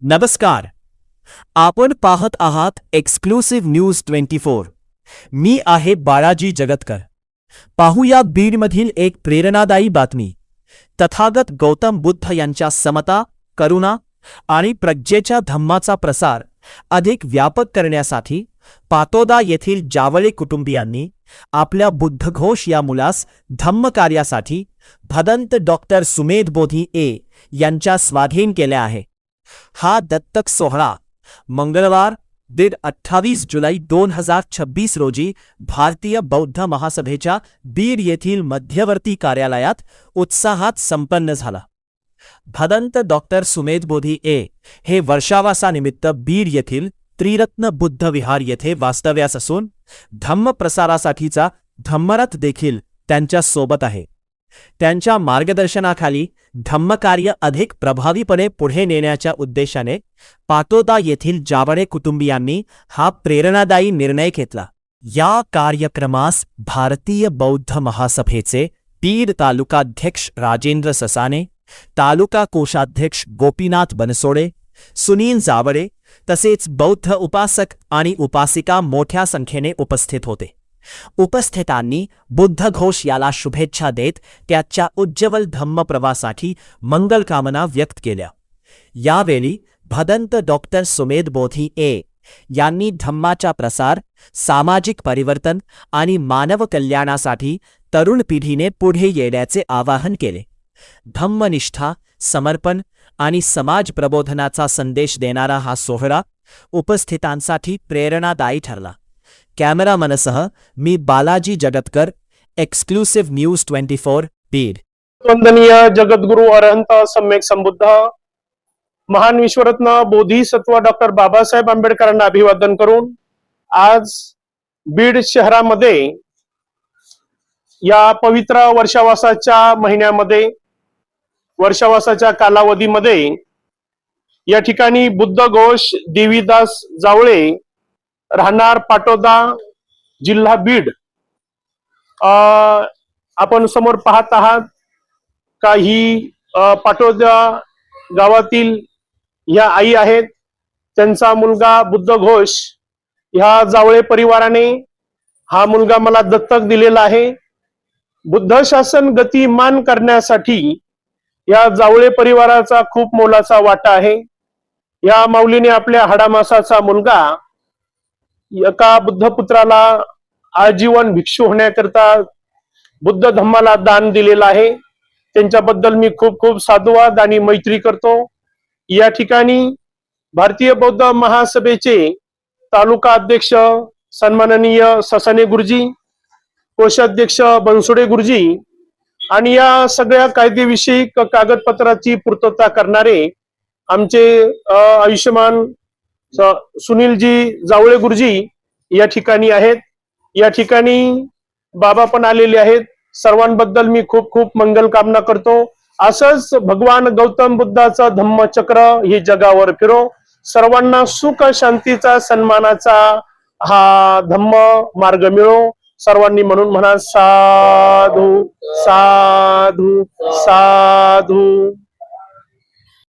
नमस्कार. आपण पाहत आहात एक्सक्लुसिव्ह न्यूज 24. मी आहे बाळाजी जगतकर. पाहूया बीडमधील एक प्रेरणादायी बातमी. तथागत गौतम बुद्ध यांच्या समता, करुणा आणि प्रज्ञेच्या धम्माचा प्रसार अधिक व्यापक करण्यासाठी पातोदा येथील जावळे कुटुंबियांनी आपल्या बुद्धघोष या मुलास धम्मकार्यासाठी भदंत डॉक्टर सुमेध बोधी यांच्या स्वाधीन केले आहे. हा दत्तक सोहळा मंगळवार 28 जुलै 2026 रोजी भारतीय बौद्ध महासभेच्या बीड येथील मध्यवर्ती कार्यालयात उत्साहात संपन्न झाला. भदंत डॉक्टर सुमेध बोधी हे वर्षावासानिमित्त बीड येथील त्रिरत्न बुद्ध विहार येथे वास्तव्यास असून धम्म प्रसारासाठीचा धम्मरथ देखील त्यांच्या सोबत आहे. त्यांच्या मार्गदर्शनाखाली धम्मकार्य अधिक प्रभावीपणे पुढे नेण्याच्या उद्देशाने पातोदा येथील जावळे कुटुंबियांनी हा प्रेरणादायी निर्णय घेतला. या कार्यक्रमास भारतीय बौद्ध महासभेचे बीड तालुकाध्यक्ष राजेंद्र ससाने, तालुका कोषाध्यक्ष गोपीनाथ बनसोडे, सुनील जावळे तसेच बौद्ध उपासक आणि उपासिका मोठ्या संख्येने उपस्थित होते. उपस्थितांनी बुद्धघोष याला शुभेच्छा देत त्याच्या उज्ज्वल धम्मप्रवासासाठी मंगलकामना व्यक्त केल्या. यावेळी भदंत डॉक्टर सुमेध बोधी यांनी धम्माचा प्रसार, सामाजिक परिवर्तन आणि मानव कल्याणासाठी तरुण पिढीने पुढे येण्याचे आवाहन केले. धम्मनिष्ठा, समर्पण आणि समाज प्रबोधनाचा संदेश देणारा हा सोहळा उपस्थितांसाठी प्रेरणादायी ठरला. कॅमेरामनसह मी बालाजी जगतकर, एक्सक्लुसिव्ह न्यूज 24 बीड. वंदनीय जगद्गुरु अरहंत सम्यक संबुद्ध महान विश्वरत्न बोधिसत्व डॉक्टर बाबासाहेब आंबेडकरांना अभिवादन करून आज बीड शहरामध्ये या पवित्र वर्षावासाच्या महिन्यामध्ये, वर्षावासाच्या कालावधीमध्ये या ठिकाणी बुद्धघोष देवीदास जावळे राहणार पाटोदा, जिल्हा बीड, आपण समोर पाहत आहात का ही पाटोदा गावातील ह्या आई आहेत. त्यांचा मुलगा बुद्धघोष ह्या जावळे परिवाराने हा मुलगा मला दत्तक दिलेला आहे. बुद्ध शासन गतिमान करण्यासाठी या जावळे परिवाराचा खूप मोलाचा वाटा आहे. या माऊलीने आपल्या हाडामासाचा मुलगा एका बुद्धपुत्राला आजीवन भिक्षू होण्याकरता बुद्ध धम्माला दान दिलेला आहे. त्यांच्याबद्दल मी खूप खूप साधुवाद आणि मैत्री करतो. या ठिकाणी भारतीय बौद्ध महासभेचे तालुका अध्यक्ष सन्माननीय ससाने गुरुजी, कोषाध्यक्ष बनसोडे गुरुजी आणि या सगळ्या कायदेविषयी कागदपत्राची पूर्तता करणारे आमचे आयुष्यमान सुनीलजी जावळे गुरुजी या ठिकाणी आहेत. या ठिकाणी बाबा पण आलेले आहेत. सर्वांबद्दल मी खूप खूप मंगल कामना करतो. असंच भगवान गौतम बुद्धाचं धम्मचक्र हे जगावर फिरो. सर्वांना सुख, शांतीचा, सन्मानाचा हा धम्म मार्ग मिळो. सर्वांनी म्हणून म्हणा साधू साधू साधू.